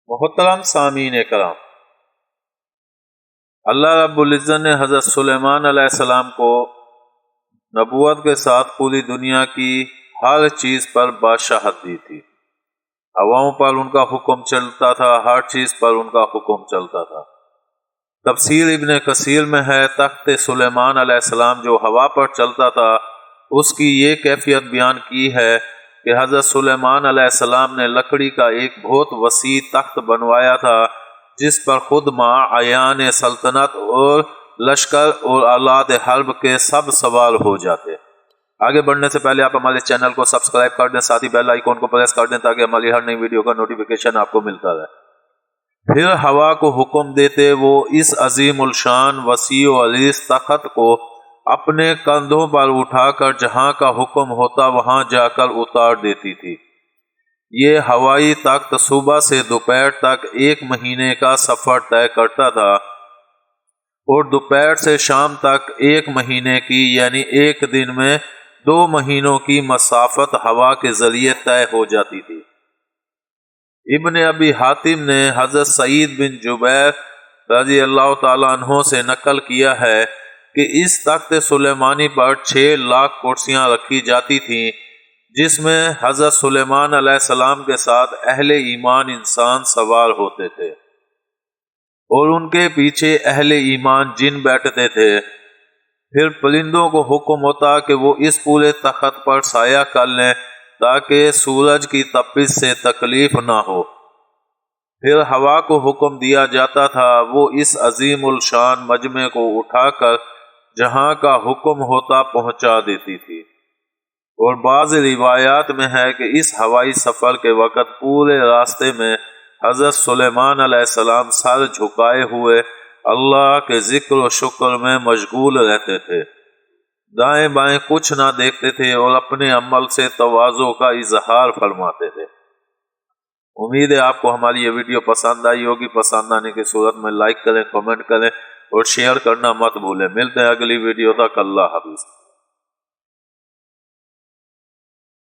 محترم سامعین کرام، اللہ رب العزت نے حضرت سلیمان علیہ السلام کو نبوت کے ساتھ پوری دنیا کی ہر چیز پر بادشاہت دی تھی۔ ہواؤں پر ان کا حکم چلتا تھا، ہر چیز پر ان کا حکم چلتا تھا۔ تفسیر ابن کثیر میں ہے، تخت سلیمان علیہ السلام جو ہوا پر چلتا تھا، اس کی یہ کیفیت بیان کی ہے کہ حضرت سلیمان علیہ السلام نے لکڑی کا ایک بہت وسیع تخت بنوایا تھا، جس پر خود معیان سلطنت اور لشکر اور آلات حرب کے سب سوار ہو جاتے۔ آگے بڑھنے سے پہلے آپ ہمارے چینل کو سبسکرائب کر دیں، ساتھ ہی بیل آئیکن کو پریس کر دیں تاکہ ہماری ہر نئی ویڈیو کا نوٹیفیکیشن آپ کو ملتا رہے۔ پھر ہوا کو حکم دیتے وہ اس عظیم الشان وسیع و عریض تخت کو اپنے کندھوں پر اٹھا کر جہاں کا حکم ہوتا وہاں جا کر اتار دیتی تھی۔ یہ ہوائی تخت صبح سے دوپہر تک 1 مہینے کا سفر طے کرتا تھا، اور دوپہر سے شام تک 1 مہینے کی یعنی ایک دن میں 2 مہینوں کی مسافت ہوا کے ذریعے طے ہو جاتی تھی۔ ابن ابی حاتم نے حضرت سعید بن جبیر رضی اللہ تعالیٰ عنہ سے نقل کیا ہے کہ اس تخت سلیمانی پر 6 لاکھ کرسیاں رکھی جاتی تھیں، جس میں حضرت سلیمان علیہ السلام کے ساتھ اہل ایمان انسان سوار ہوتے تھے، اور ان کے پیچھے اہل ایمان جن بیٹھتے تھے۔ پھر پرندوں کو حکم ہوتا کہ وہ اس پورے تخت پر سایہ کر لیں تاکہ سورج کی تپش سے تکلیف نہ ہو۔ پھر ہوا کو حکم دیا جاتا تھا، وہ اس عظیم الشان مجمع کو اٹھا کر جہاں کا حکم ہوتا پہنچا دیتی تھی۔ اور بعض روایات میں ہے کہ اس ہوائی سفر کے وقت پورے راستے میں حضرت سلیمان علیہ السلام سر جھکائے ہوئے اللہ کے ذکر و شکر میں مشغول رہتے تھے، دائیں بائیں کچھ نہ دیکھتے تھے اور اپنے عمل سے تواضع کا اظہار فرماتے تھے۔ امید ہے آپ کو ہماری یہ ویڈیو پسند آئی ہوگی۔ پسند آنے کی صورت میں لائک کریں، کمنٹ کریں اور شیئر کرنا مت بھولیں۔ ملتے ہیں اگلی ویڈیو تک، اللہ حافظ۔